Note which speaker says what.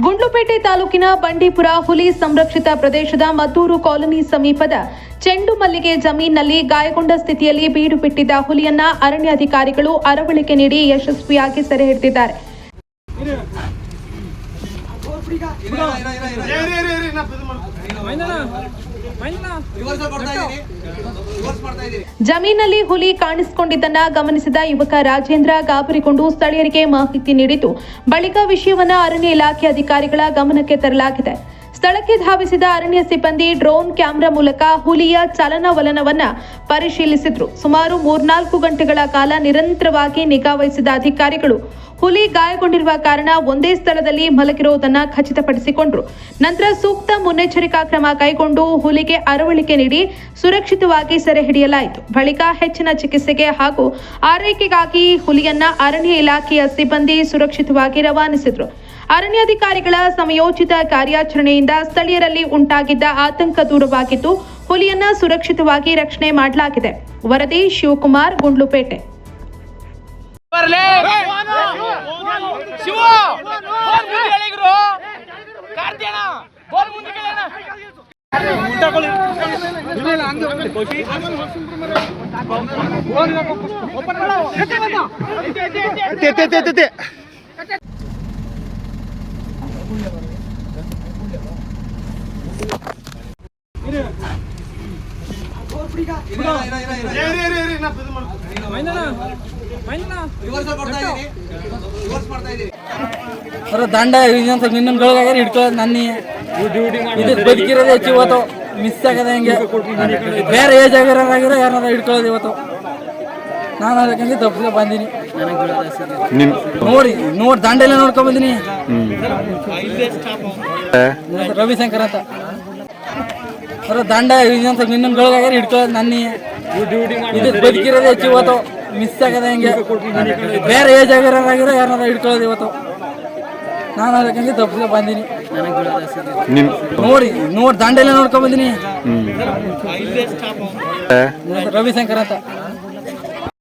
Speaker 1: ಗುಂಡ್ಲುಪೇಟೆ ತಾಲೂಕಿನ ಬಂಡೀಪುರ ಹುಲಿ ಸಂರಕ್ಷಿತ ಪ್ರದೇಶದ ಮದ್ದೂರು ಕಾಲೋನಿ ಸಮೀಪದ ಚೆಂಡು ಮಲ್ಲಿಗೆ ಜಮೀನಿನಲ್ಲಿ ಗಾಯಗೊಂಡ ಸ್ಥಿತಿಯಲ್ಲಿ ಬೀಡು ಬಿಟ್ಟಿದ್ದ ಹುಲಿಯನ್ನ ಅರಣ್ಯಾಧಿಕಾರಿಗಳು ಅರವಳಿಕೆ ನೀಡಿ ಯಶಸ್ವಿಯಾಗಿ ಸೆರೆ ಹಿಡಿದಿದ್ದಾರೆ. ಜಮೀನಲ್ಲಿ ಹುಲಿ ಕಾಣಿಸಿಕೊಂಡಿದ್ದನ್ನ ಗಮನಿಸಿದ ಯುವಕ ರಾಜೇಂದ್ರ ಗಾಬರಿಗೊಂಡು ಸ್ಥಳೀಯರಿಗೆ ಮಾಹಿತಿ ನೀಡಿದ್ದು, ಬಳಿಕ ವಿಷಯವನ್ನ ಅರಣ್ಯ ಇಲಾಖೆ ಅಧಿಕಾರಿಗಳ ಗಮನಕ್ಕೆ ತರಲಾಗಿದೆ. ಸ್ಥಳಕ್ಕೆ ಧಾವಿಸಿದ ಅರಣ್ಯ ಸಿಬ್ಬಂದಿ ಡ್ರೋನ್ ಕ್ಯಾಮೆರಾ ಮೂಲಕ ಹುಲಿಯ ಚಲನವಲನವನ್ನ ಪರಿಶೀಲಿಸಿದ್ರು. ಸುಮಾರು 3-4 ಗಂಟೆಗಳ ಕಾಲ ನಿರಂತರವಾಗಿ ನಿಗಾ ವಹಿಸಿದ ಅಧಿಕಾರಿಗಳು ಹುಲಿ ಗಾಯಗೊಂಡಿರುವ ಕಾರಣ ಒಂದೇ ಸ್ಥಳದಲ್ಲಿ ಮಲಗಿರುವುದನ್ನು ಖಚಿತಪಡಿಸಿಕೊಂಡರು. ನಂತರ ಸೂಕ್ತ ಮುನ್ನೆಚ್ಚರಿಕಾ ಕ್ರಮ ಕೈಗೊಂಡು ಹುಲಿಗೆ ಅರವಳಿಕೆ ನೀಡಿ ಸುರಕ್ಷಿತವಾಗಿ ಸೆರೆ ಹಿಡಿಯಲಾಯಿತು. ಬಳಿಕ ಹೆಚ್ಚಿನ ಚಿಕಿತ್ಸೆಗೆ ಹಾಗೂ ಆರೈಕೆಗಾಗಿ ಹುಲಿಯನ್ನ ಅರಣ್ಯ ಇಲಾಖೆಯ ಸಿಬ್ಬಂದಿ ಸುರಕ್ಷಿತವಾಗಿ ರವಾನಿಸಿದರು. ಅರಣ್ಯಾಧಿಕಾರಿಗಳ ಸಮಯೋಚಿತ ಕಾರ್ಯಾಚರಣೆಯಿಂದ ಸ್ಥಳೀಯರಲ್ಲಿ ಉಂಟಾಗಿದ್ದ ಆತಂಕ ದೂರವಾಗಿದ್ದು, ಹುಲಿಯನ್ನ ಸುರಕ್ಷಿತವಾಗಿ ರಕ್ಷಣೆ ಮಾಡಲಾಗಿದೆ. ವರದಿ ಶಿವಕುಮಾರ್, ಗುಂಡ್ಲುಪೇಟೆ.
Speaker 2: ದಂಡ ನಿನ್ನಗಳಾಗ ಹಿಡ್ಕೊಳ್ಳೋದು ನನ್ನ ಇದು ಬದುಕಿರೋದು ಹೆಚ್ಚು ಇವತ್ತು ಮಿಸ್ ಆಗದ ಹೆಂಗೆ ಬೇರೆ ಏಜ್ ಆಗಿರೋರಾಗಿರೋ ಯಾರನ್ನ ಹಿಡ್ಕೊಳ್ಳೋದು ಇವತ್ತು. ನಾನು ಅದಕ್ಕೆ ತಪ್ಪಿಗೆ ಬಂದೀನಿ. ನೋಡಿ ದಂಡೆಲ್ಲ ನೋಡ್ಕೊಂಡ್ ಬಂದಿನಿ. ರವಿಶಂಕರ್ ಅಂತ ದಂಡ ನಿನ್ನಗಳಾಗ ಹಿಡ್ಕೊಳ್ಳೋದು ನನ್ನ ಇದು ಬದುಕಿರೋದು ಹೆಚ್ಚು ಇವತ್ತು ಮಿಸ್ ಆಗದ ಹೆಂಗೆ ಬೇರೆ ಏಜ್ ಆಗಿರೋರಾಗಿರೋ ಯಾರನ್ನ ಹಿಡ್ಕೊಳ್ಳೋದು ಇವತ್ತು. ನಾನು ಅದಕ್ಕೆ ತಪ್ಪಿಗೆ ಬಂದೀನಿ. ನೋಡಿ ದಂಡೆಲ್ಲ ನೋಡ್ಕೊಂಡ್ ಬಂದಿನಿ. ರವಿಶಂಕರ್ ಅಂತ